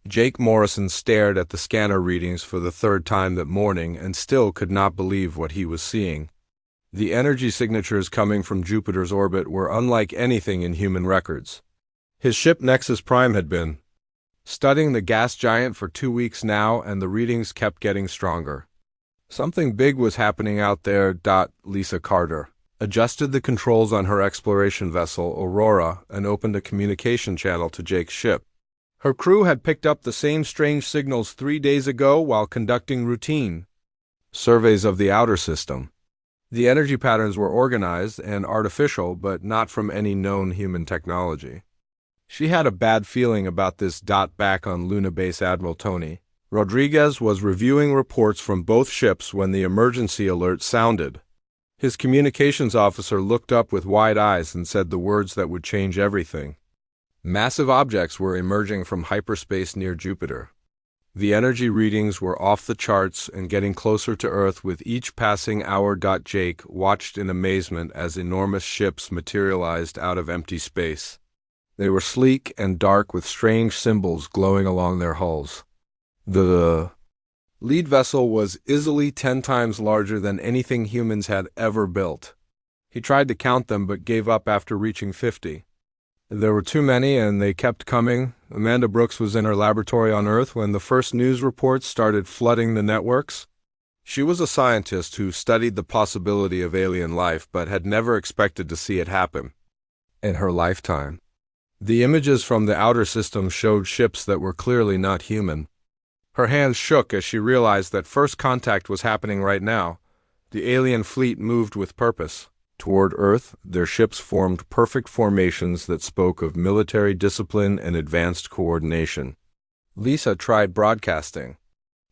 Jake Morrison stared at the scanner readings for the third time that morning and still could not believe what he was seeing. The energy signatures coming from Jupiter's orbit were unlike anything in human records. His ship Nexus Prime had been studying the gas giant for 2 weeks now, and the readings kept getting stronger. Something big was happening out there. Lisa Carter adjusted the controls on her exploration vessel, Aurora, and opened a communication channel to Jake's ship. Her crew had picked up the same strange signals 3 days ago while conducting routine surveys of the outer system. The energy patterns were organized and artificial, but not from any known human technology. She had a bad feeling about this. Back on Luna Base, Admiral Tony Rodriguez was reviewing reports from both ships when the emergency alert sounded. His communications officer looked up with wide eyes and said the words that would change everything. Massive objects were emerging from hyperspace near Jupiter. The energy readings were off the charts and getting closer to Earth with each passing hour. Jake watched in amazement as enormous ships materialized out of empty space. They were sleek and dark with strange symbols glowing along their hulls. The lead vessel was easily 10 times larger than anything humans had ever built. He tried to count them but gave up after reaching 50. There were too many and they kept coming. Amanda Brooks was in her laboratory on Earth when the first news reports started flooding the networks. She was a scientist who studied the possibility of alien life but had never expected to see it happen in her lifetime. The images from the outer system showed ships that were clearly not human. Her hands shook as she realized that first contact was happening right now. The alien fleet moved with purpose. Toward Earth, their ships formed perfect formations that spoke of military discipline and advanced coordination. Lisa tried broadcasting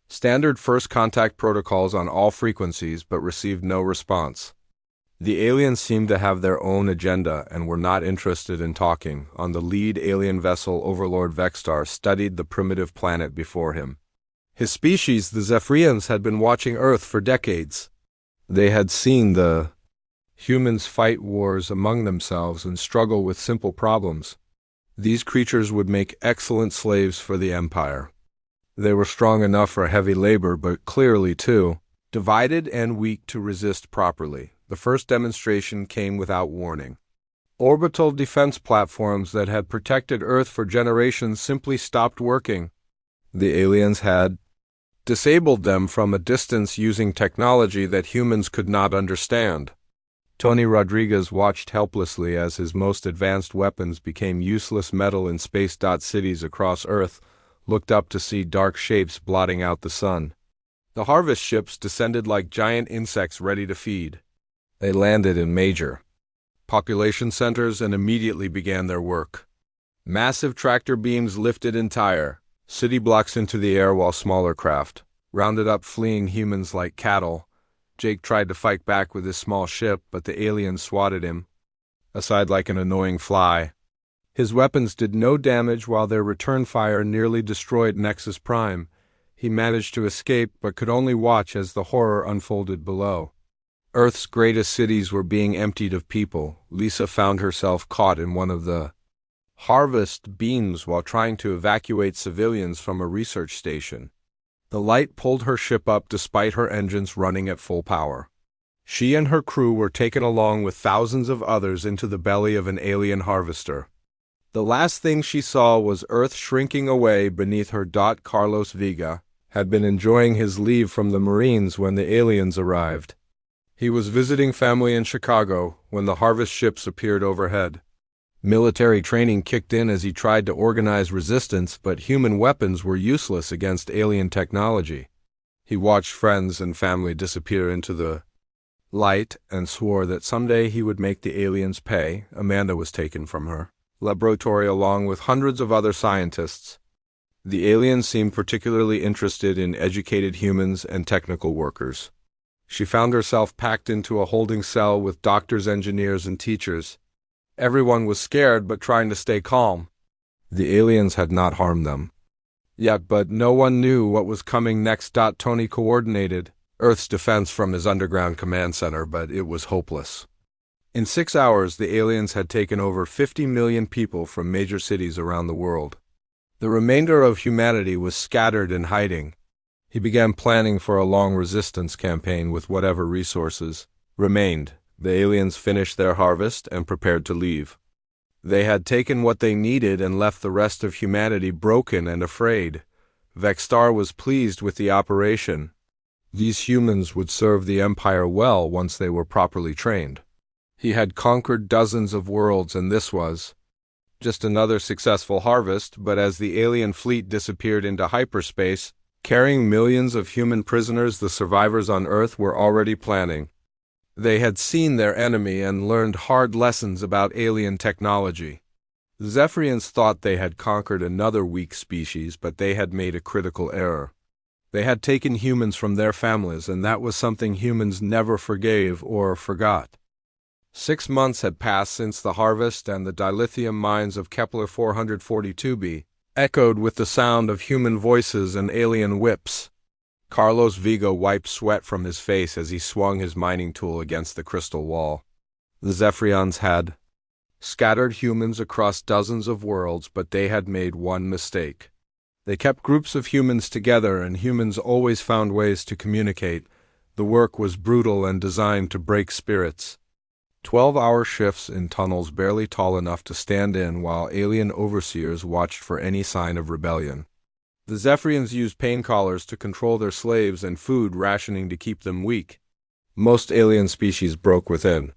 standard first contact protocols on all frequencies but received no response. The aliens seemed to have their own agenda and were not interested in talking. On the lead alien vessel, Overlord Vexstar studied the primitive planet before him. His species, the Zephyrians, had been watching Earth for decades. They had seen the humans fight wars among themselves and struggle with simple problems. These creatures would make excellent slaves for the Empire. They were strong enough for heavy labor, but clearly, too, divided and weak to resist properly. The first demonstration came without warning. Orbital defense platforms that had protected Earth for generations simply stopped working. The aliens had disabled them from a distance using technology that humans could not understand. Tony Rodriguez watched helplessly as his most advanced weapons became useless metal in space. Cities across Earth looked up to see dark shapes blotting out the sun. The harvest ships descended like giant insects ready to feed. They landed in major population centers and immediately began their work. Massive tractor beams lifted entire city blocks into the air while smaller craft rounded up fleeing humans like cattle. Jake tried to fight back with his small ship, but the aliens swatted him aside like an annoying fly. His weapons did no damage while their return fire nearly destroyed Nexus Prime. He managed to escape but could only watch as the horror unfolded below. Earth's greatest cities were being emptied of people. Lisa found herself caught in one of the harvest beams while trying to evacuate civilians from a research station. The light pulled her ship up despite her engines running at full power. She and her crew were taken along with thousands of others into the belly of an alien harvester. The last thing she saw was Earth shrinking away beneath her. Carlos Vega had been enjoying his leave from the Marines when the aliens arrived. He was visiting family in Chicago when the harvest ships appeared overhead. Military training kicked in as he tried to organize resistance, but human weapons were useless against alien technology. He watched friends and family disappear into the light and swore that someday he would make the aliens pay. Amanda was taken from her laboratory along with hundreds of other scientists. The aliens seemed particularly interested in educated humans and technical workers. She found herself packed into a holding cell with doctors, engineers, and teachers. Everyone was scared but trying to stay calm. The aliens had not harmed them yet, but no one knew what was coming next. Tony coordinated Earth's defense from his underground command center, but it was hopeless. In 6 hours, the aliens had taken over 50 million people from major cities around the world. The remainder of humanity was scattered and hiding. He began planning for a long resistance campaign with whatever resources remained. The aliens finished their harvest and prepared to leave. They had taken what they needed and left the rest of humanity broken and afraid. Vextar was pleased with the operation. These humans would serve the Empire well once they were properly trained. He had conquered dozens of worlds, and this was just another successful harvest, but as the alien fleet disappeared into hyperspace, carrying millions of human prisoners, the survivors on Earth were already planning. They had seen their enemy and learned hard lessons about alien technology. The Zephyrians thought they had conquered another weak species, but they had made a critical error. They had taken humans from their families, and that was something humans never forgave or forgot. 6 months had passed since the harvest, and the dilithium mines of Kepler 442b echoed with the sound of human voices and alien whips. Carlos Vigo wiped sweat from his face as he swung his mining tool against the crystal wall. The Zephyrians had scattered humans across dozens of worlds, but they had made one mistake. They kept groups of humans together, and humans always found ways to communicate. The work was brutal and designed to break spirits. 12-hour shifts in tunnels barely tall enough to stand in while alien overseers watched for any sign of rebellion. The Zephyrians used pain collars to control their slaves and food rationing to keep them weak. Most alien species broke within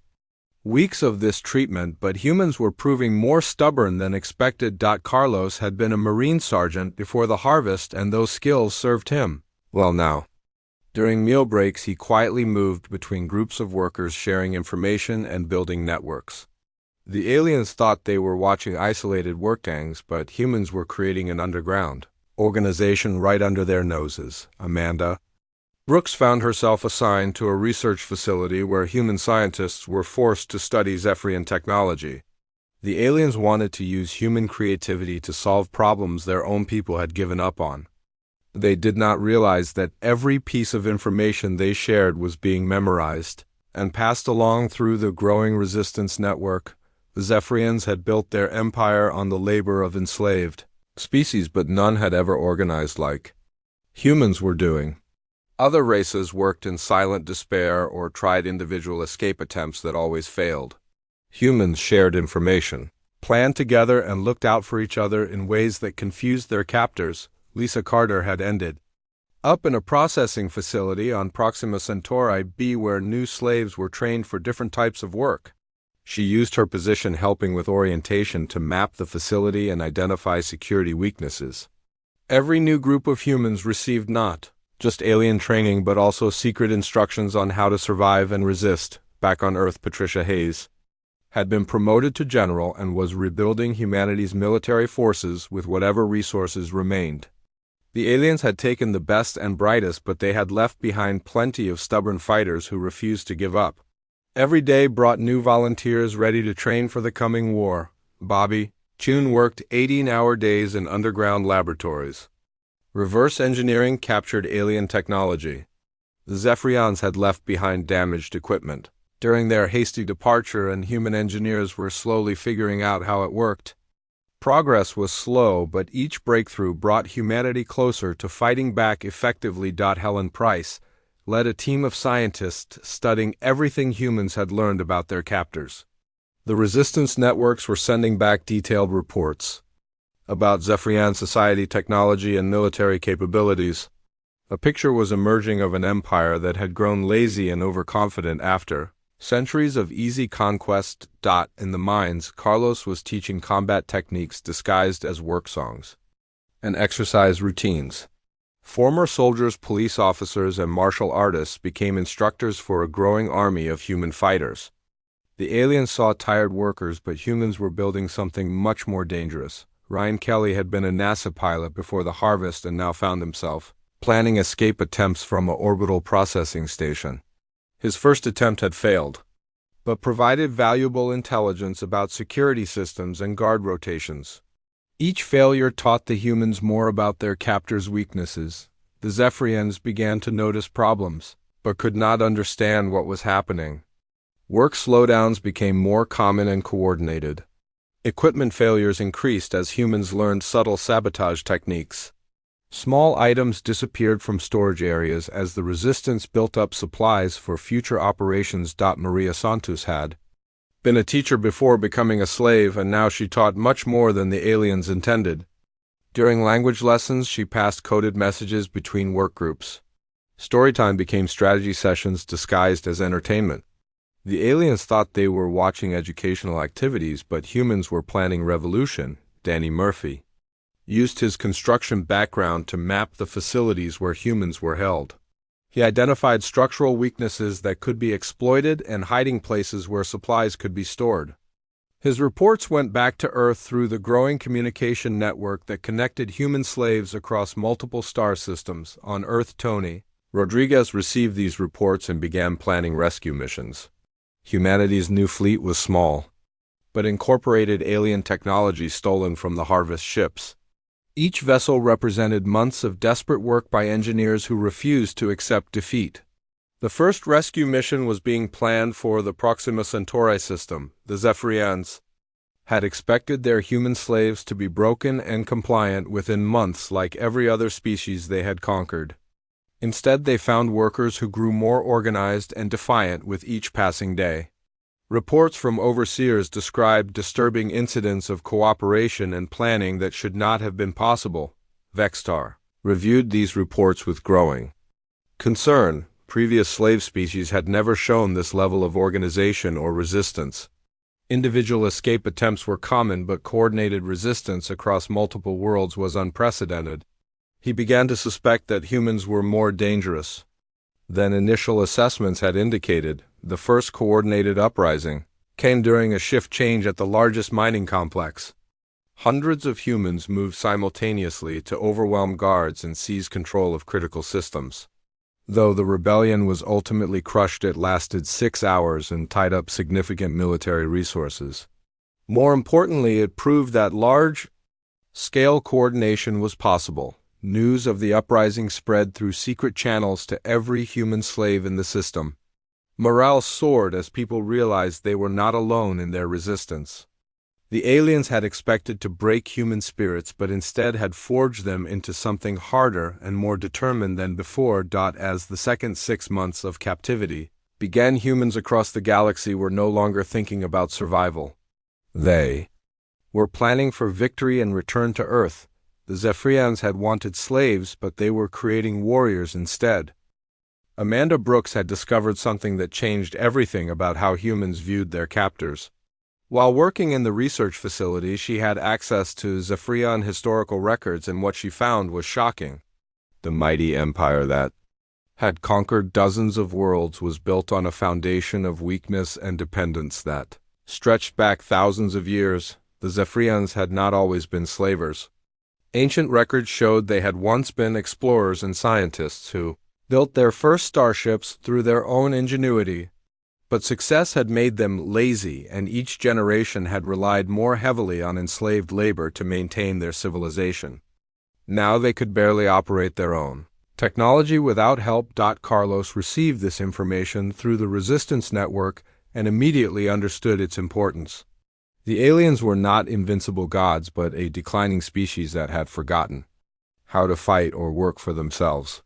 weeks of this treatment, but humans were proving more stubborn than expected. Carlos had been a Marine sergeant before the harvest, and those skills served him well now. During meal breaks, he quietly moved between groups of workers sharing information and building networks. The aliens thought they were watching isolated work gangs, but humans were creating an underground organization right under their noses. Amanda Brooks found herself assigned to a research facility where human scientists were forced to study Zephyrian technology. The aliens wanted to use human creativity to solve problems their own people had given up on. They did not realize that every piece of information they shared was being memorized and passed along through the growing resistance network. The Zephyrians had built their empire on the labor of enslaved species, but none had ever organized like humans were doing. Other races worked in silent despair or tried individual escape attempts that always failed. Humans shared information, planned together, and looked out for each other in ways that confused their captors. Lisa Carter had ended up in a processing facility on Proxima Centauri B where new slaves were trained for different types of work. She used her position helping with orientation to map the facility and identify security weaknesses. Every new group of humans received not just alien training but also secret instructions on how to survive and resist. Back on Earth, Patricia Hayes had been promoted to general and was rebuilding humanity's military forces with whatever resources remained. The aliens had taken the best and brightest, but they had left behind plenty of stubborn fighters who refused to give up. Every day brought new volunteers ready to train for the coming war. Bobby Chun worked 18-hour days in underground laboratories. Reverse engineering captured alien technology. The Zephyrians had left behind damaged equipment during their hasty departure, and human engineers were slowly figuring out how it worked. Progress was slow, but each breakthrough brought humanity closer to fighting back effectively. Helen Price led a team of scientists studying everything humans had learned about their captors. The resistance networks were sending back detailed reports about Zephyrian society, technology, and military capabilities. A picture was emerging of an empire that had grown lazy and overconfident after centuries of easy conquest. In the mines, Carlos was teaching combat techniques disguised as work songs and exercise routines. Former soldiers, police officers, and martial artists became instructors for a growing army of human fighters. The aliens saw tired workers, but humans were building something much more dangerous. Ryan Kelly had been a NASA pilot before the harvest and now found himself planning escape attempts from an orbital processing station. His first attempt had failed, but provided valuable intelligence about security systems and guard rotations. Each failure taught the humans more about their captors' weaknesses. The Zephyrians began to notice problems, but could not understand what was happening. Work slowdowns became more common and coordinated. Equipment failures increased as humans learned subtle sabotage techniques. Small items disappeared from storage areas as the resistance built up supplies for future operations. Maria Santos had been a teacher before becoming a slave, and now she taught much more than the aliens intended. During language lessons, she passed coded messages between work groups. Storytime became strategy sessions disguised as entertainment. The aliens thought they were watching educational activities, but humans were planning revolution. Danny Murphy used his construction background to map the facilities where humans were held. He identified structural weaknesses that could be exploited and hiding places where supplies could be stored. His reports went back to Earth through the growing communication network that connected human slaves across multiple star systems. On Earth, Tony Rodriguez received these reports and began planning rescue missions. Humanity's new fleet was small, but incorporated alien technology stolen from the Harvest ships. Each vessel represented months of desperate work by engineers who refused to accept defeat. The first rescue mission was being planned for the Proxima Centauri system. The Zephyrians had expected their human slaves to be broken and compliant within months like every other species they had conquered. Instead, they found workers who grew more organized and defiant with each passing day. Reports from overseers described disturbing incidents of cooperation and planning that should not have been possible. Vextar reviewed these reports with growing concern. Previous slave species had never shown this level of organization or resistance. Individual escape attempts were common, but coordinated resistance across multiple worlds was unprecedented. He began to suspect that humans were more dangerous than initial assessments had indicated. The first coordinated uprising came during a shift change at the largest mining complex. Hundreds of humans moved simultaneously to overwhelm guards and seize control of critical systems. Though the rebellion was ultimately crushed, it lasted 6 hours and tied up significant military resources. More importantly, it proved that large-scale coordination was possible. News of the uprising spread through secret channels to every human slave in the system. Morale soared as people realized they were not alone in their resistance. The aliens had expected to break human spirits, but instead had forged them into something harder and more determined than before. As the second 6 months of captivity began, humans across the galaxy were no longer thinking about survival. They were planning for victory and return to Earth. The Zephyrians had wanted slaves, but they were creating warriors instead. Amanda Brooks had discovered something that changed everything about how humans viewed their captors. While working in the research facility, she had access to Zephyrian historical records, and what she found was shocking. The mighty empire that had conquered dozens of worlds was built on a foundation of weakness and dependence that stretched back thousands of years. The Zephyrians had not always been slavers. Ancient records showed they had once been explorers and scientists who built their first starships through their own ingenuity. But success had made them lazy, and each generation had relied more heavily on enslaved labor to maintain their civilization. Now they could barely operate their own technology without help. Carlos received this information through the Resistance Network and immediately understood its importance. The aliens were not invincible gods, but a declining species that had forgotten how to fight or work for themselves.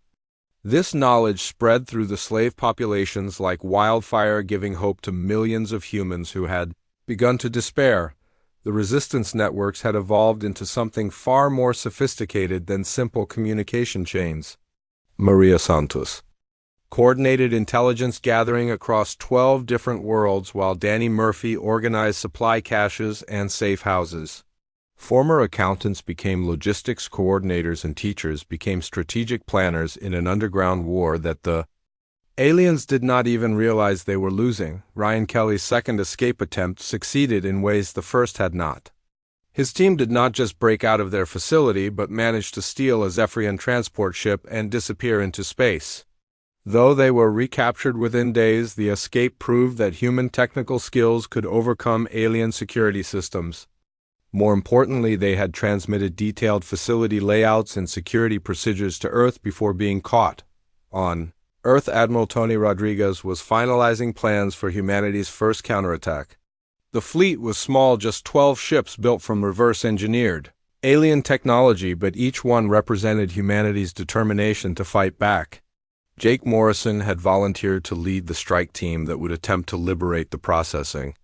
This knowledge spread through the slave populations like wildfire, giving hope to millions of humans who had begun to despair. The resistance networks had evolved into something far more sophisticated than simple communication chains. Maria Santos coordinated intelligence gathering across 12 different worlds, while Danny Murphy organized supply caches and safe houses. Former accountants became logistics coordinators, and teachers became strategic planners in an underground war that the aliens did not even realize they were losing. Ryan Kelly's second escape attempt succeeded in ways the first had not. His team did not just break out of their facility, but managed to steal a Zephyrian transport ship and disappear into space. Though they were recaptured within days, the escape proved that human technical skills could overcome alien security systems. More importantly, they had transmitted detailed facility layouts and security procedures to Earth before being caught. On Earth, Admiral Tony Rodriguez was finalizing plans for humanity's first counterattack. The fleet was small, just 12 ships built from reverse-engineered alien technology, but each one represented humanity's determination to fight back. Jake Morrison had volunteered to lead the strike team that would attempt to liberate the processing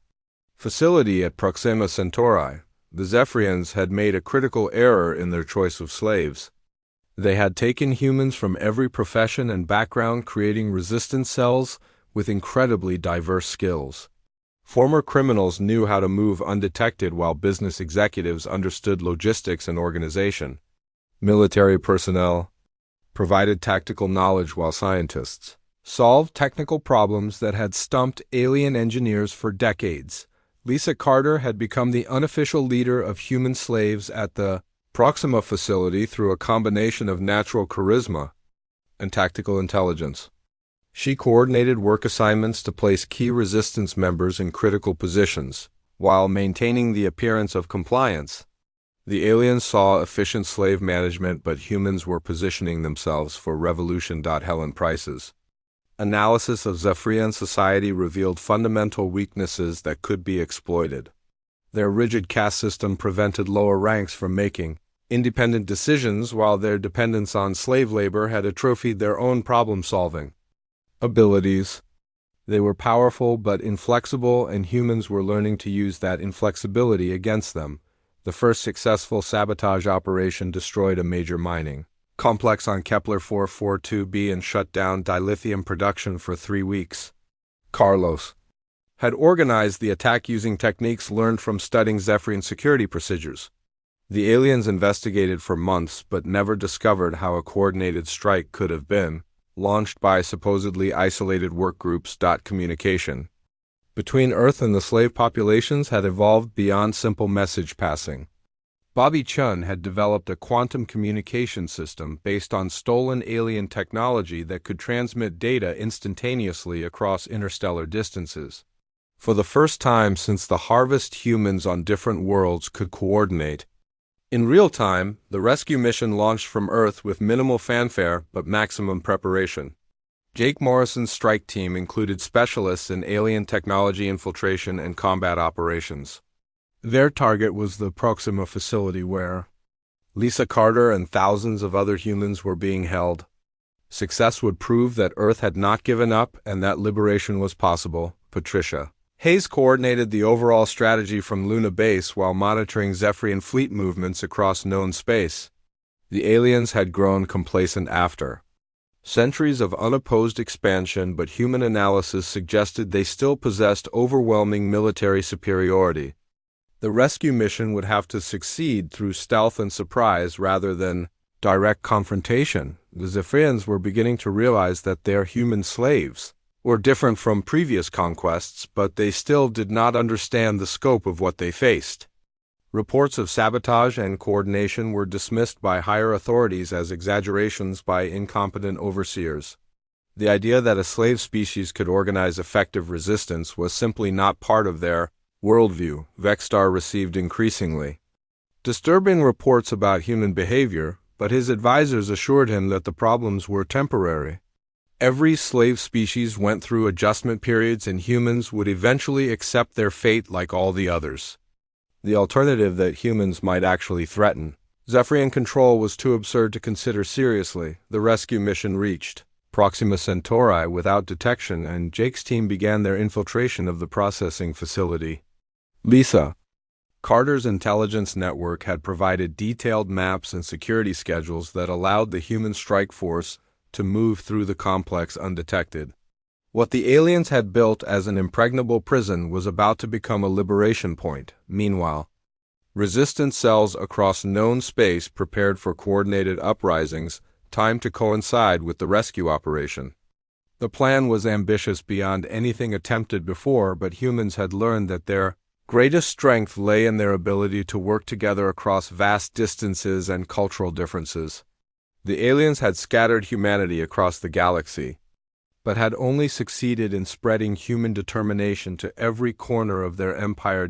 facility at Proxima Centauri. The Zephyrians had made a critical error in their choice of slaves. They had taken humans from every profession and background, creating resistance cells with incredibly diverse skills. Former criminals knew how to move undetected, while business executives understood logistics and organization. Military personnel provided tactical knowledge, while scientists solved technical problems that had stumped alien engineers for decades. Lisa Carter had become the unofficial leader of human slaves at the Proxima facility through a combination of natural charisma and tactical intelligence. She coordinated work assignments to place key resistance members in critical positions, while maintaining the appearance of compliance. The aliens saw efficient slave management, but humans were positioning themselves for revolution. Helen Price's analysis of Zephyrian society revealed fundamental weaknesses that could be exploited. Their rigid caste system prevented lower ranks from making independent decisions, while their dependence on slave labor had atrophied their own problem-solving abilities. They were powerful but inflexible, and humans were learning to use that inflexibility against them. The first successful sabotage operation destroyed a major mining complex on Kepler 442b and shut down dilithium production for 3 weeks. Carlos had organized the attack using techniques learned from studying Zephyrian security procedures. The aliens investigated for months but never discovered how a coordinated strike could have been launched by supposedly isolated work groups. Communication between Earth and the slave populations had evolved beyond simple message passing. Bobby Chun had developed a quantum communication system based on stolen alien technology that could transmit data instantaneously across interstellar distances. For the first time since the harvest, humans on different worlds could coordinate in real time. The rescue mission launched from Earth with minimal fanfare but maximum preparation. Jake Morrison's strike team included specialists in alien technology infiltration and combat operations. Their target was the Proxima facility, where Lisa Carter and thousands of other humans were being held. Success would prove that Earth had not given up and that liberation was possible. Patricia Hayes coordinated the overall strategy from Luna Base while monitoring Zephyrian fleet movements across known space. The aliens had grown complacent after centuries of unopposed expansion, but human analysis suggested they still possessed overwhelming military superiority. The rescue mission would have to succeed through stealth and surprise rather than direct confrontation. The Zephyrians were beginning to realize that their human slaves were different from previous conquests, but they still did not understand the scope of what they faced. Reports of sabotage and coordination were dismissed by higher authorities as exaggerations by incompetent overseers. The idea that a slave species could organize effective resistance was simply not part of their worldview. Vexstar received increasingly disturbing reports about human behavior, but his advisors assured him that the problems were temporary. Every slave species went through adjustment periods, and humans would eventually accept their fate like all the others. The alternative that humans might actually threaten Zephyrian control was too absurd to consider seriously. The rescue mission reached Proxima Centauri without detection, and Jake's team began their infiltration of the processing facility. Lisa Carter's intelligence network had provided detailed maps and security schedules that allowed the human strike force to move through the complex undetected. What the aliens had built as an impregnable prison was about to become a liberation point. Meanwhile, resistance cells across known space prepared for coordinated uprisings, timed to coincide with the rescue operation. The plan was ambitious beyond anything attempted before, but humans had learned that their greatest strength lay in their ability to work together across vast distances and cultural differences. The aliens had scattered humanity across the galaxy, but had only succeeded in spreading human determination to every corner of their empire.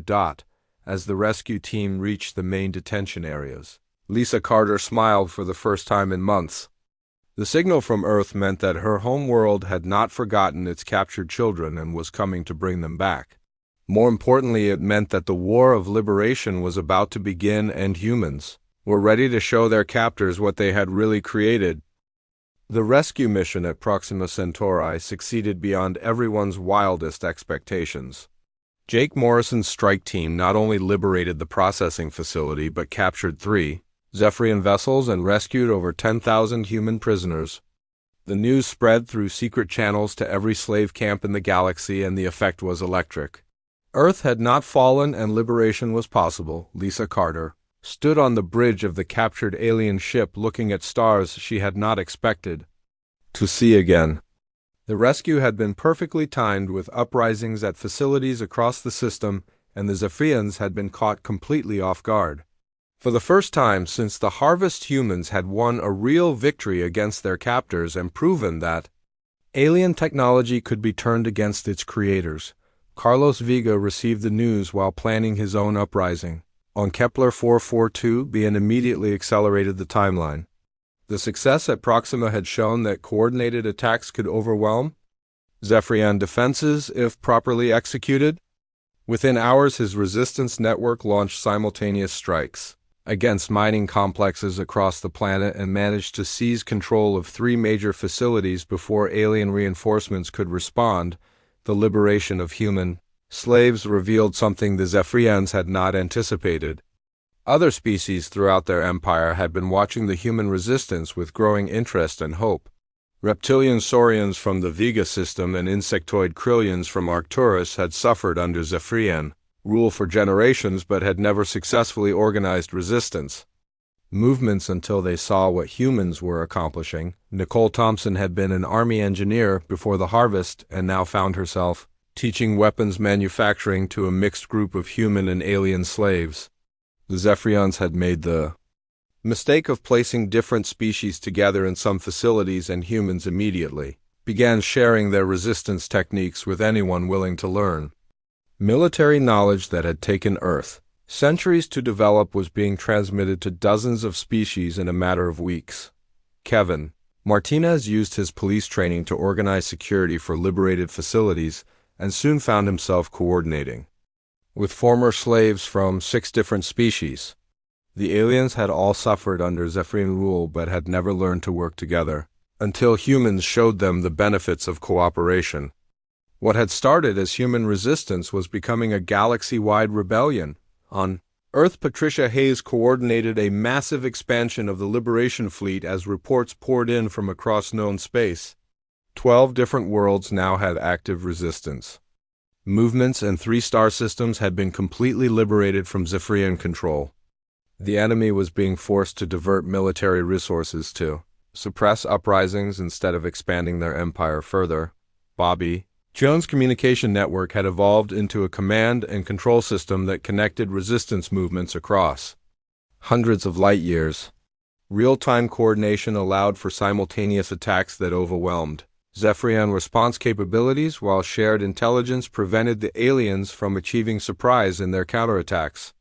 As the rescue team reached the main detention areas, Lisa Carter smiled for the first time in months. The signal from Earth meant that her home world had not forgotten its captured children and was coming to bring them back. More importantly, it meant that the war of liberation was about to begin and humans were ready to show their captors what they had really created. The rescue mission at Proxima Centauri succeeded beyond everyone's wildest expectations. Jake Morrison's strike team not only liberated the processing facility but captured 3 Zephyrian vessels and rescued over 10,000 human prisoners. The news spread through secret channels to every slave camp in the galaxy, and the effect was electric. Earth had not fallen and liberation was possible. Lisa Carter stood on the bridge of the captured alien ship looking at stars she had not expected to see again. The rescue had been perfectly timed, with uprisings at facilities across the system, and the Zephyrians had been caught completely off guard. For the first time since the Harvest, humans had won a real victory against their captors and proven that alien technology could be turned against its creators. Carlos Vega received the news while planning his own uprising on Kepler 442b and immediately accelerated the timeline. The success at Proxima had shown that coordinated attacks could overwhelm Zephyrian defenses if properly executed. Within hours, his resistance network launched simultaneous strikes against mining complexes across the planet and managed to seize control of 3 major facilities before alien reinforcements could respond. The liberation of human slaves revealed something the Zephyrians had not anticipated. Other species throughout their empire had been watching the human resistance with growing interest and hope. Reptilian saurians from the Vega system and insectoid Krillians from Arcturus had suffered under Zephyrian rule for generations but had never successfully organized resistance movements until they saw what humans were accomplishing. Nicole Thompson had been an army engineer before the Harvest and now found herself teaching weapons manufacturing to a mixed group of human and alien slaves. The Zephyrians had made the mistake of placing different species together in some facilities, and humans immediately began sharing their resistance techniques with anyone willing to learn. Military knowledge that had taken Earth centuries to develop was being transmitted to dozens of species in a matter of weeks. Kevin Martinez used his police training to organize security for liberated facilities and soon found himself coordinating with former slaves from 6 different species. The aliens had all suffered under Zephyrian rule but had never learned to work together until humans showed them the benefits of cooperation. What had started as human resistance was becoming a galaxy-wide rebellion. On Earth, Patricia Hayes coordinated a massive expansion of the Liberation Fleet as reports poured in from across known space. 12 different worlds now had active resistance movements, and 3 star systems had been completely liberated from Zephyrian control. The enemy was being forced to divert military resources to suppress uprisings instead of expanding their empire further. Bobby Jones' communication network had evolved into a command and control system that connected resistance movements across hundreds of light years. Real-time coordination allowed for simultaneous attacks that overwhelmed Zephyrian response capabilities, while shared intelligence prevented the aliens from achieving surprise in their counterattacks.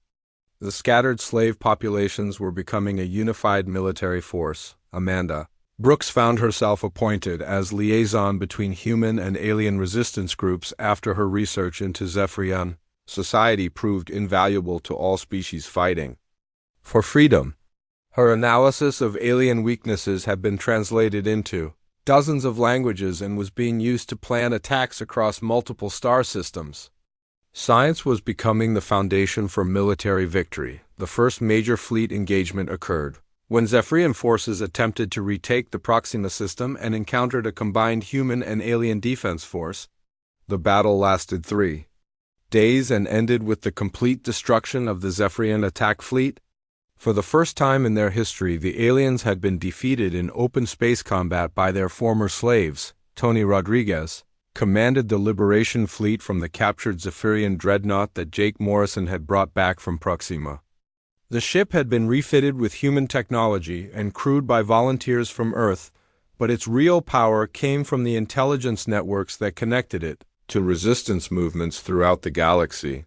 The scattered slave populations were becoming a unified military force. Amanda Brooks found herself appointed as liaison between human and alien resistance groups after her research into Zephyrian society proved invaluable to all species fighting for freedom. Her analysis of alien weaknesses had been translated into dozens of languages and was being used to plan attacks across multiple star systems. Science was becoming the foundation for military victory. The first major fleet engagement occurred when Zephyrian forces attempted to retake the Proxima system and encountered a combined human and alien defense force. The battle lasted 3 days and ended with the complete destruction of the Zephyrian attack fleet. For the first time in their history, the aliens had been defeated in open space combat by their former slaves. Tony Rodriguez commanded the Liberation Fleet from the captured Zephyrian dreadnought that Jake Morrison had brought back from Proxima. The ship had been refitted with human technology and crewed by volunteers from Earth, but its real power came from the intelligence networks that connected it to resistance movements throughout the galaxy.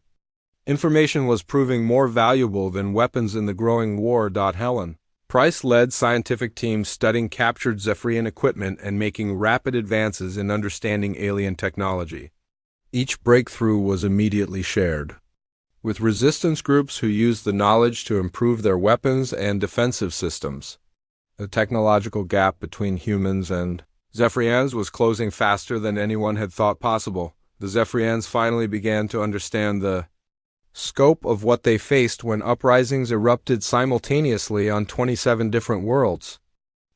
Information was proving more valuable than weapons in the growing war. Helen Price led scientific teams studying captured Zephyrian equipment and making rapid advances in understanding alien technology. Each breakthrough was immediately shared, with resistance groups who used the knowledge to improve their weapons and defensive systems. The technological gap between humans and Zephyrians was closing faster than anyone had thought possible. The Zephyrians finally began to understand the scope of what they faced when uprisings erupted simultaneously on 27 different worlds.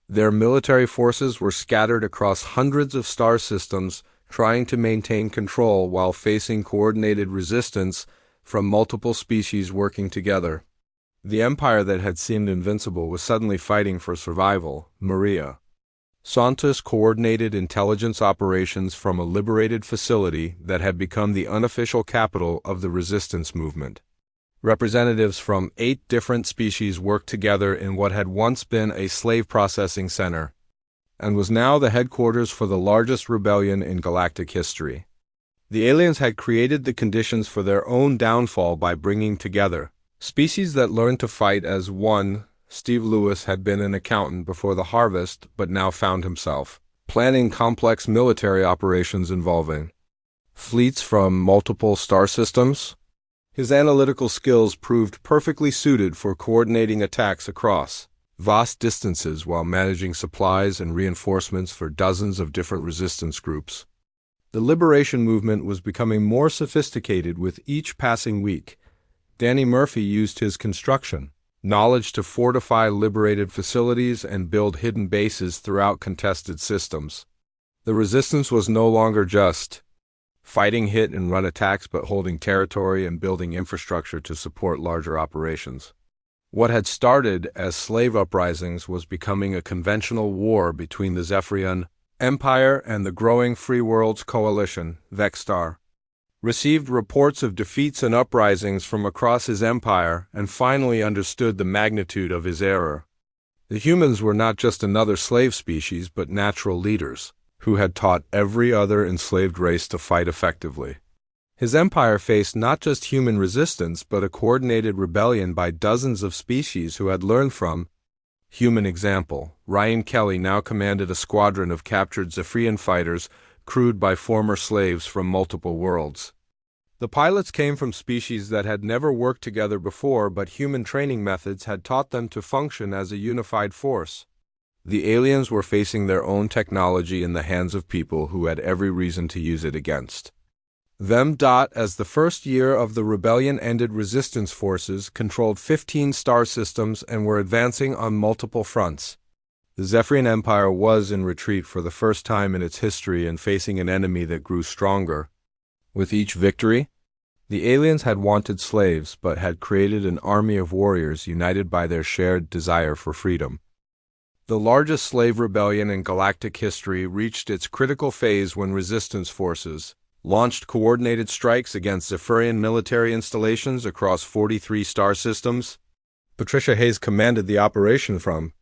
Their military forces were scattered across hundreds of star systems, trying to maintain control while facing coordinated resistance from multiple species working together. The empire that had seemed invincible was suddenly fighting for survival. Maria Santos coordinated intelligence operations from a liberated facility that had become the unofficial capital of the resistance movement. Representatives from 8 different species worked together in what had once been a slave processing center, and was now the headquarters for the largest rebellion in galactic history. The aliens had created the conditions for their own downfall by bringing together species that learned to fight as one. Steve Lewis had been an accountant before the harvest, but now found himself planning complex military operations involving fleets from multiple star systems. His analytical skills proved perfectly suited for coordinating attacks across vast distances while managing supplies and reinforcements for dozens of different resistance groups. The liberation movement was becoming more sophisticated with each passing week. Danny Murphy used his construction knowledge to fortify liberated facilities and build hidden bases throughout contested systems. The resistance was no longer just fighting hit and run attacks, but holding territory and building infrastructure to support larger operations. What had started as slave uprisings was becoming a conventional war between the Zephyrian Empire and the growing Free Worlds Coalition. Vexstar received reports of defeats and uprisings from across his empire and finally understood the magnitude of his error. The humans were not just another slave species, but natural leaders who had taught every other enslaved race to fight effectively. His empire faced not just human resistance, but a coordinated rebellion by dozens of species who had learned from human example. Ryan Kelly now commanded a squadron of captured Zephyrian fighters crewed by former slaves from multiple worlds. The pilots came from species that had never worked together before, but human training methods had taught them to function as a unified force. The aliens were facing their own technology in the hands of people who had every reason to use it against them. As the first year of the rebellion ended, resistance forces controlled 15 star systems and were advancing on multiple fronts. The Zephyrian Empire was in retreat for the first time in its history and facing an enemy that grew stronger. With each victory, the aliens had wanted slaves but had created an army of warriors united by their shared desire for freedom. The largest slave rebellion in galactic history reached its critical phase when resistance forces launched coordinated strikes against Zephyrian military installations across 43 star systems. Patricia Hayes commanded the operation from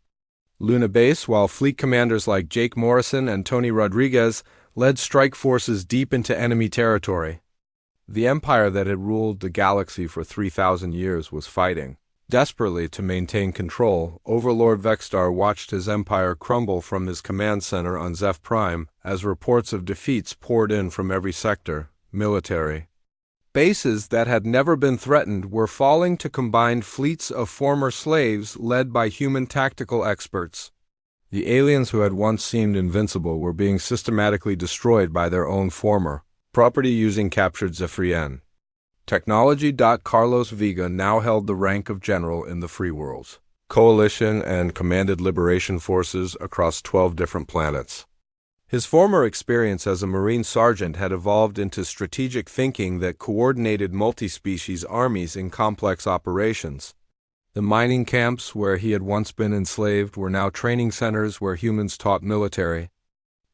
Luna Base, while fleet commanders like Jake Morrison and Tony Rodriguez led strike forces deep into enemy territory. The empire that had ruled the galaxy for 3,000 years was fighting desperately to maintain control. Overlord Vexstar watched his empire crumble from his command center on Zeph Prime as reports of defeats poured in from every sector. Military bases that had never been threatened were falling to combined fleets of former slaves led by human tactical experts. The aliens who had once seemed invincible were being systematically destroyed by their own former property using captured Zephyrian technology. Carlos Vega now held the rank of general in the Free Worlds Coalition and commanded liberation forces across 12 different planets. His former experience as a Marine sergeant had evolved into strategic thinking that coordinated multi-species armies in complex operations. The mining camps where he had once been enslaved were now training centers where humans taught military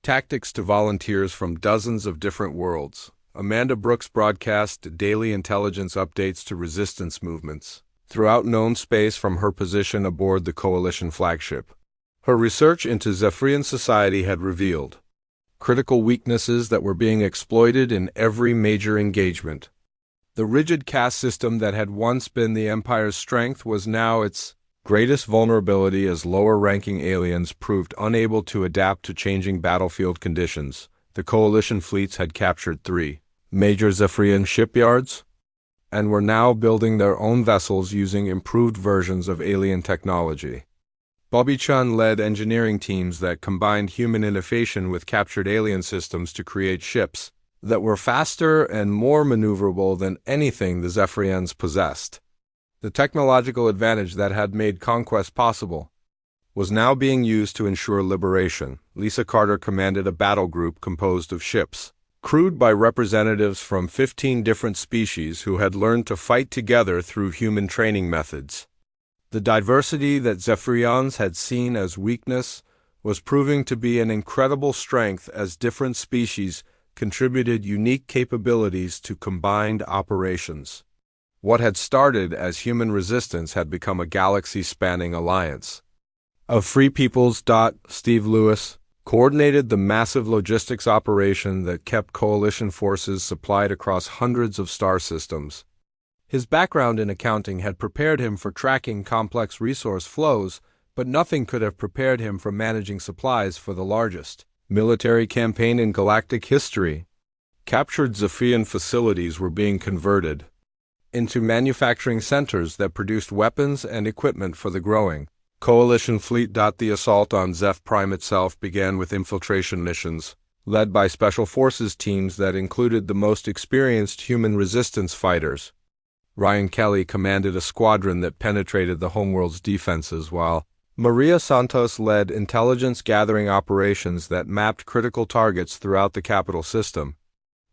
tactics to volunteers from dozens of different worlds. Amanda Brooks broadcast daily intelligence updates to resistance movements throughout known space from her position aboard the Coalition flagship. Her research into Zephyrian society had revealed critical weaknesses that were being exploited in every major engagement. The rigid caste system that had once been the Empire's strength was now its greatest vulnerability as lower-ranking aliens proved unable to adapt to changing battlefield conditions. The Coalition fleets had captured 3 major Zephyrian shipyards, and were now building their own vessels using improved versions of alien technology. Bobby Chun led engineering teams that combined human innovation with captured alien systems to create ships that were faster and more maneuverable than anything the Zephyrians possessed. The technological advantage that had made conquest possible was now being used to ensure liberation. Lisa Carter commanded a battle group composed of ships crewed by representatives from 15 different species who had learned to fight together through human training methods. The diversity that Zephyrians had seen as weakness was proving to be an incredible strength as different species contributed unique capabilities to combined operations. What had started as human resistance had become a galaxy-spanning alliance of free peoples. Steve Lewis coordinated the massive logistics operation that kept coalition forces supplied across hundreds of star systems. His background in accounting had prepared him for tracking complex resource flows, but nothing could have prepared him for managing supplies for the largest military campaign in galactic history. Captured Zephyrian facilities were being converted into manufacturing centers that produced weapons and equipment for the growing Coalition fleet. The assault on Zeph Prime itself began with infiltration missions, led by special forces teams that included the most experienced human resistance fighters. Ryan Kelly commanded a squadron that penetrated the homeworld's defenses, while Maria Santos led intelligence-gathering operations that mapped critical targets throughout the capital system.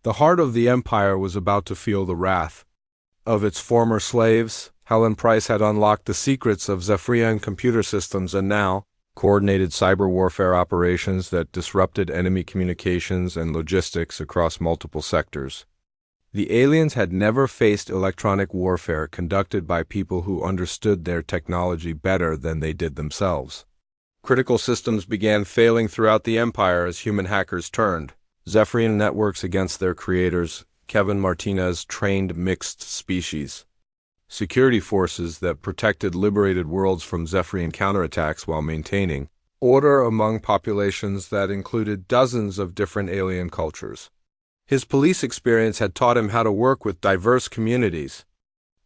The heart of the Empire was about to feel the wrath of its former slaves. Helen Price had unlocked the secrets of Zephyrian computer systems and now coordinated cyber warfare operations that disrupted enemy communications and logistics across multiple sectors. The aliens had never faced electronic warfare conducted by people who understood their technology better than they did themselves. Critical systems began failing throughout the Empire as human hackers turned Zephyrian networks against their creators. Kevin Martinez trained mixed species security forces that protected liberated worlds from Zephyrian counterattacks while maintaining order among populations that included dozens of different alien cultures. His police experience had taught him how to work with diverse communities,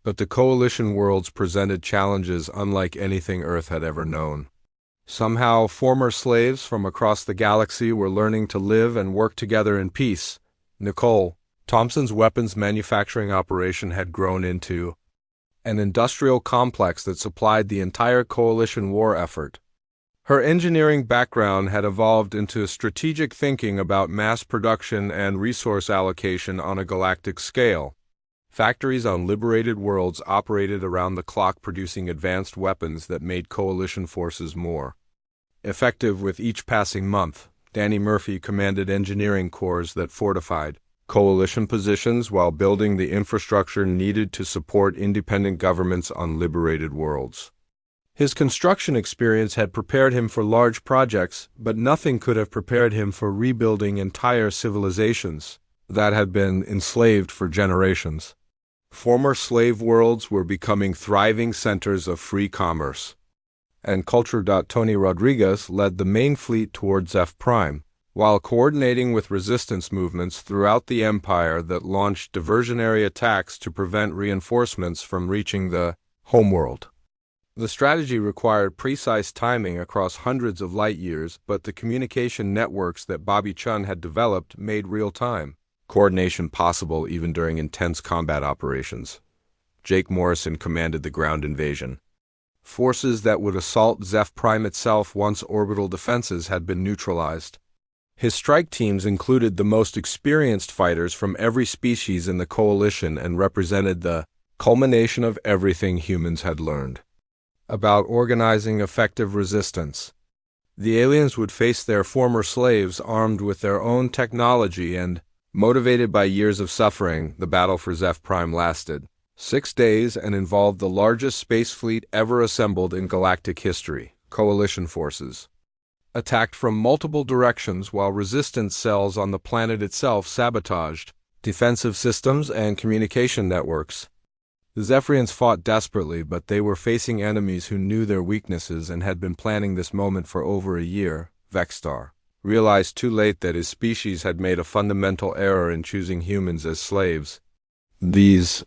but the Coalition worlds presented challenges unlike anything Earth had ever known. Somehow, former slaves from across the galaxy were learning to live and work together in peace. Nicole Thompson's weapons manufacturing operation had grown into an industrial complex that supplied the entire Coalition war effort. Her engineering background had evolved into strategic thinking about mass production and resource allocation on a galactic scale. Factories on liberated worlds operated around the clock, producing advanced weapons that made Coalition forces more effective with each passing month. Danny Murphy commanded engineering corps that fortified Coalition positions while building the infrastructure needed to support independent governments on liberated worlds. His construction experience had prepared him for large projects, but nothing could have prepared him for rebuilding entire civilizations that had been enslaved for generations. Former slave worlds were becoming thriving centers of free commerce and culture. Tony Rodriguez led the main fleet towards Zeph Prime, while coordinating with resistance movements throughout the Empire that launched diversionary attacks to prevent reinforcements from reaching the homeworld. The strategy required precise timing across hundreds of light years, but the communication networks that Bobby Chun had developed made real-time coordination possible even during intense combat operations. Jake Morrison commanded the ground invasion forces that would assault Zeph Prime itself once orbital defenses had been neutralized. His strike teams included the most experienced fighters from every species in the Coalition and represented the culmination of everything humans had learned about organizing effective resistance. The aliens would face their former slaves armed with their own technology and, motivated by years of suffering, the battle for Zeph Prime lasted 6 days and involved the largest space fleet ever assembled in galactic history. Coalition forces attacked from multiple directions while resistance cells on the planet itself sabotaged defensive systems and communication networks. The Zephyrians fought desperately, but they were facing enemies who knew their weaknesses and had been planning this moment for over a year. Vexstar realized too late that his species had made a fundamental error in choosing humans as slaves. These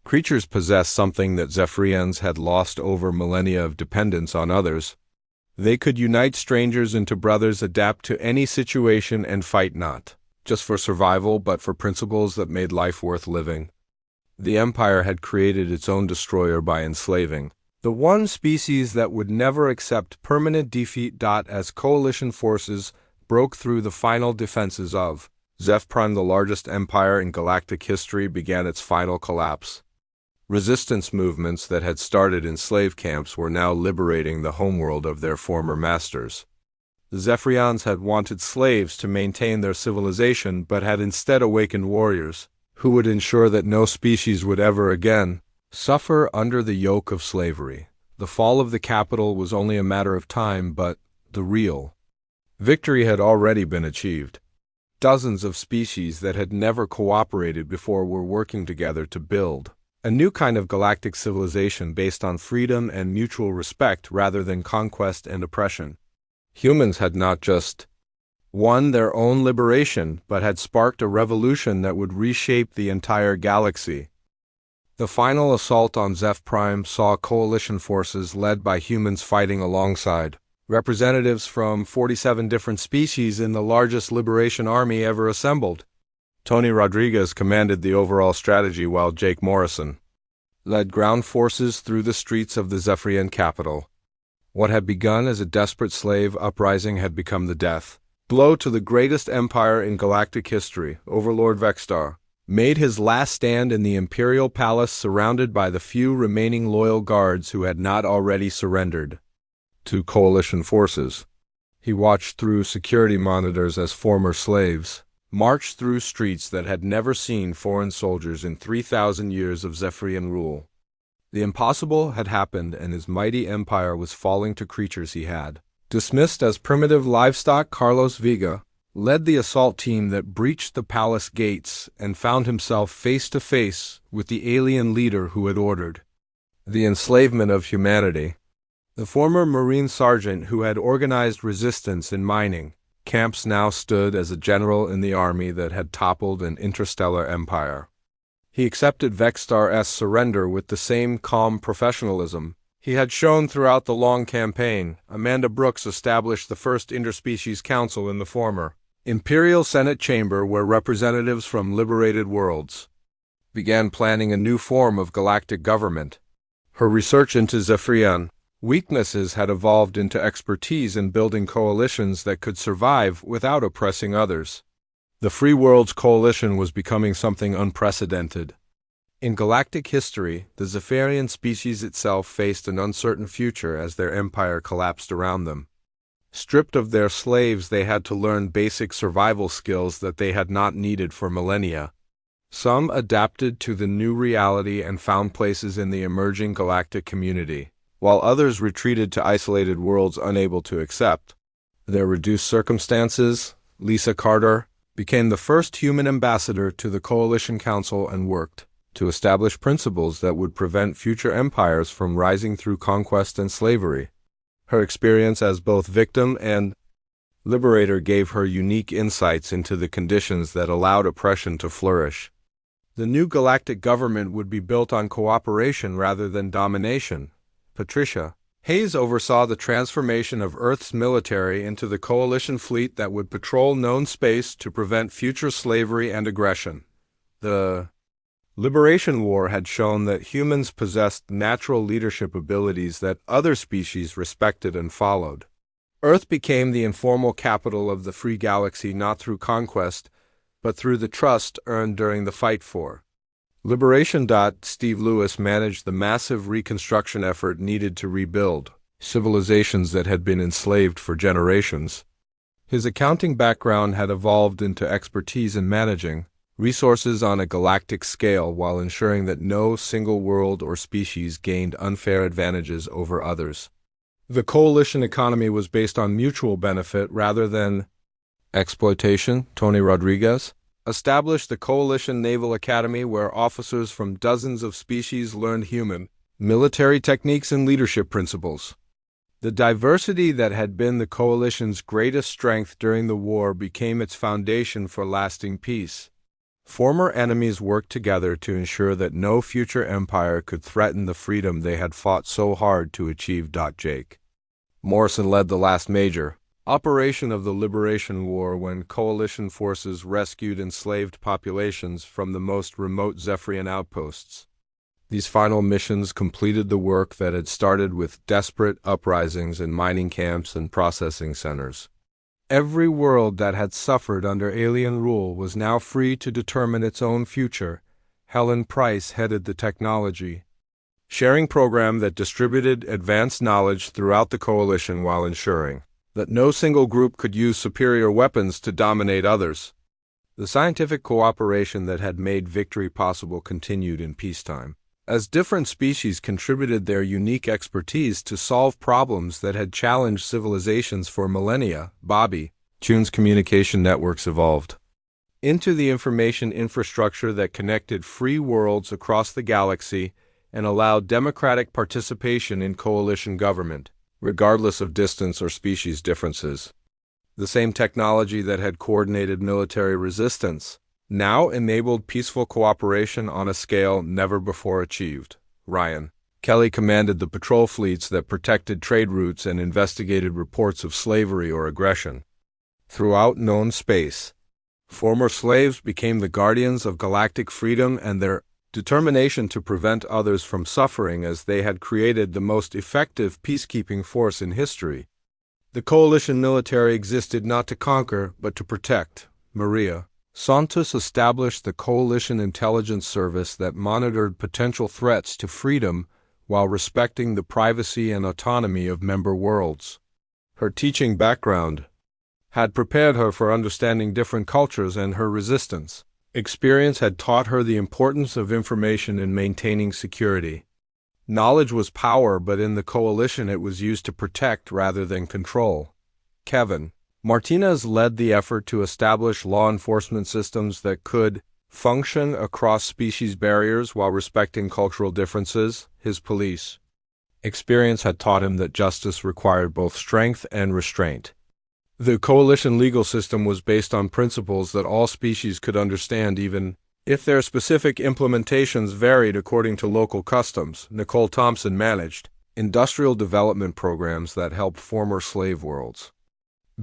creatures possessed something that Zephyrians had lost over millennia of dependence on others. They could unite strangers into brothers, adapt to any situation, and fight not just for survival, but for principles that made life worth living. The Empire had created its own destroyer by enslaving the one species that would never accept permanent defeat. As coalition forces broke through the final defenses of Zeph Prime, the largest empire in galactic history, began its final collapse. Resistance movements that had started in slave camps were now liberating the homeworld of their former masters. The Zephyrians had wanted slaves to maintain their civilization, but had instead awakened warriors who would ensure that no species would ever again suffer under the yoke of slavery. The fall of the capital was only a matter of time, but the real victory had already been achieved. Dozens of species that had never cooperated before were working together to build a new kind of galactic civilization based on freedom and mutual respect rather than conquest and oppression. Humans had not just won their own liberation, but had sparked a revolution that would reshape the entire galaxy. The final assault on Zeph Prime saw coalition forces led by humans fighting alongside representatives from 47 different species in the largest liberation army ever assembled. Tony Rodriguez commanded the overall strategy, while Jake Morrison led ground forces through the streets of the Zephyrian capital. What had begun as a desperate slave uprising had become the death blow to the greatest empire in galactic history. Overlord Vexstar made his last stand in the Imperial Palace, surrounded by the few remaining loyal guards who had not already surrendered to coalition forces. He watched through security monitors as former slaves marched through streets that had never seen foreign soldiers in 3,000 years of Zephyrian rule. The impossible had happened, and his mighty empire was falling to creatures he had dismissed as primitive livestock. Carlos Vega led the assault team that breached the palace gates and found himself face to face with the alien leader who had ordered the enslavement of humanity. The former Marine sergeant who had organized resistance in mining camps now stood as a general in the army that had toppled an interstellar empire. He accepted Vexstar's surrender with the same calm professionalism he had shown throughout the long campaign. Amanda Brooks established the first interspecies council in the former Imperial Senate chamber, where representatives from liberated worlds began planning a new form of galactic government. Her research into Zephyrian weaknesses had evolved into expertise in building coalitions that could survive without oppressing others. The Free Worlds Coalition was becoming something unprecedented. In galactic history, the Zephyrian species itself faced an uncertain future as their empire collapsed around them. Stripped of their slaves, they had to learn basic survival skills that they had not needed for millennia. Some adapted to the new reality and found places in the emerging galactic community, while others retreated to isolated worlds unable to accept their reduced circumstances. Lisa Carter became the first human ambassador to the Coalition Council and worked to establish principles that would prevent future empires from rising through conquest and slavery. Her experience as both victim and liberator gave her unique insights into the conditions that allowed oppression to flourish. The new galactic government would be built on cooperation rather than domination. Patricia Hayes oversaw the transformation of Earth's military into the coalition fleet that would patrol known space to prevent future slavery and aggression. The Liberation War had shown that humans possessed natural leadership abilities that other species respected and followed. Earth became the informal capital of the free galaxy, not through conquest, but through the trust earned during the fight for liberation. Steve Lewis managed the massive reconstruction effort needed to rebuild civilizations that had been enslaved for generations. His accounting background had evolved into expertise in managing resources on a galactic scale while ensuring that no single world or species gained unfair advantages over others. The coalition economy was based on mutual benefit rather than exploitation. Tony Rodriguez established the Coalition Naval Academy, where officers from dozens of species learned human military techniques and leadership principles. The diversity that had been the coalition's greatest strength during the war became its foundation for lasting peace. Former enemies worked together to ensure that no future empire could threaten the freedom they had fought so hard to achieve. Jake Morrison led the last major operation of the Liberation War when coalition forces rescued enslaved populations from the most remote Zephyrian outposts. These final missions completed the work that had started with desperate uprisings in mining camps and processing centers. Every world that had suffered under alien rule was now free to determine its own future. Helen Price headed the technology sharing program that distributed advanced knowledge throughout the coalition while ensuring that no single group could use superior weapons to dominate others. The scientific cooperation that had made victory possible continued in peacetime, as different species contributed their unique expertise to solve problems that had challenged civilizations for millennia. Bobby Tune's communication networks evolved into the information infrastructure that connected free worlds across the galaxy and allowed democratic participation in coalition government, regardless of distance or species differences. The same technology that had coordinated military resistance now enabled peaceful cooperation on a scale never before achieved. Ryan Kelly commanded the patrol fleets that protected trade routes and investigated reports of slavery or aggression. Throughout known space, former slaves became the guardians of galactic freedom, and their determination to prevent others from suffering as they had created the most effective peacekeeping force in history. The coalition military existed not to conquer, but to protect. Maria Santos established the Coalition Intelligence Service that monitored potential threats to freedom while respecting the privacy and autonomy of member worlds. Her teaching background had prepared her for understanding different cultures, and her resistance experience had taught her the importance of information in maintaining security. Knowledge was power, but in the coalition it was used to protect rather than control. Kevin Martinez led the effort to establish law enforcement systems that could function across species barriers while respecting cultural differences. His police experience had taught him that justice required both strength and restraint. The coalition legal system was based on principles that all species could understand, even if their specific implementations varied according to local customs. Nicole Thompson managed industrial development programs that helped former slave worlds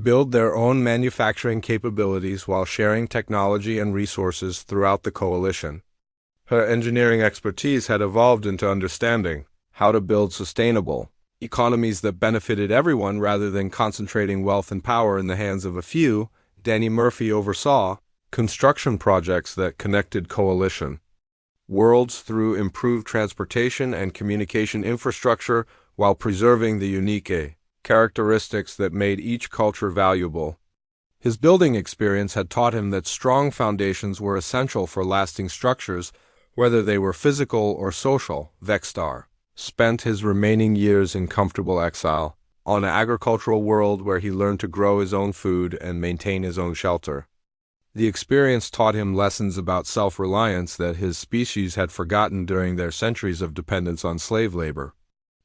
build their own manufacturing capabilities while sharing technology and resources throughout the coalition. Her engineering expertise had evolved into understanding how to build sustainable economies that benefited everyone rather than concentrating wealth and power in the hands of a few. Danny Murphy oversaw construction projects that connected coalition worlds through improved transportation and communication infrastructure while preserving the unique characteristics that made each culture valuable. His building experience had taught him that strong foundations were essential for lasting structures, whether they were physical or social. Vexstar spent his remaining years in comfortable exile on an agricultural world where he learned to grow his own food and maintain his own shelter. The experience taught him lessons about self-reliance that his species had forgotten during their centuries of dependence on slave labor.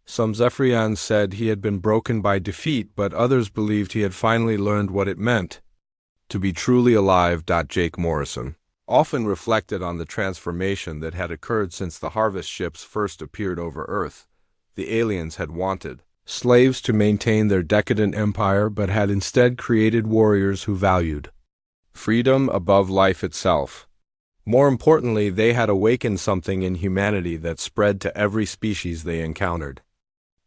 Some Zephyrians said he had been broken by defeat, but others believed he had finally learned what it meant to be truly alive. Jake Morrison often reflected on the transformation that had occurred since the harvest ships first appeared over Earth. The aliens had wanted slaves to maintain their decadent empire, but had instead created warriors who valued freedom above life itself. More importantly, they had awakened something in humanity that spread to every species they encountered: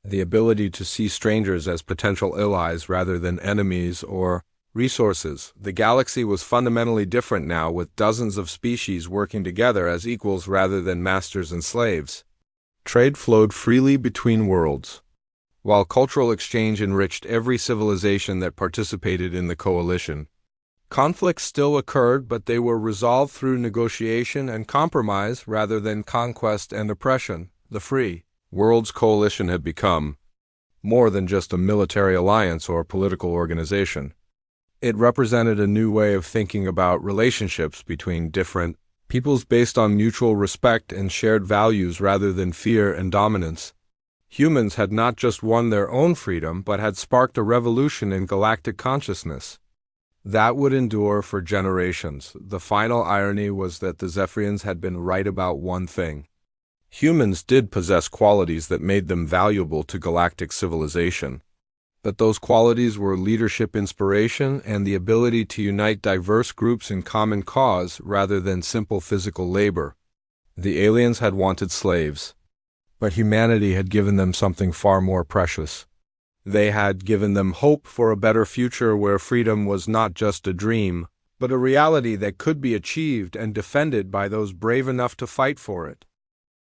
the ability to see strangers as potential allies rather than enemies or resources. The galaxy was fundamentally different now, with dozens of species working together as equals rather than masters and slaves. Trade flowed freely between worlds, while cultural exchange enriched every civilization that participated in the coalition. Conflicts still occurred, but they were resolved through negotiation and compromise rather than conquest and oppression. The free world's coalition had become more than just a military alliance or political organization. It represented a new way of thinking about relationships between different peoples based on mutual respect and shared values rather than fear and dominance. Humans had not just won their own freedom, but had sparked a revolution in galactic consciousness that would endure for generations. The final irony was that the Zephyrians had been right about one thing. Humans did possess qualities that made them valuable to galactic civilization. But those qualities were leadership, inspiration, and the ability to unite diverse groups in common cause rather than simple physical labor. The aliens had wanted slaves, but humanity had given them something far more precious. They had given them hope for a better future where freedom was not just a dream, but a reality that could be achieved and defended by those brave enough to fight for it.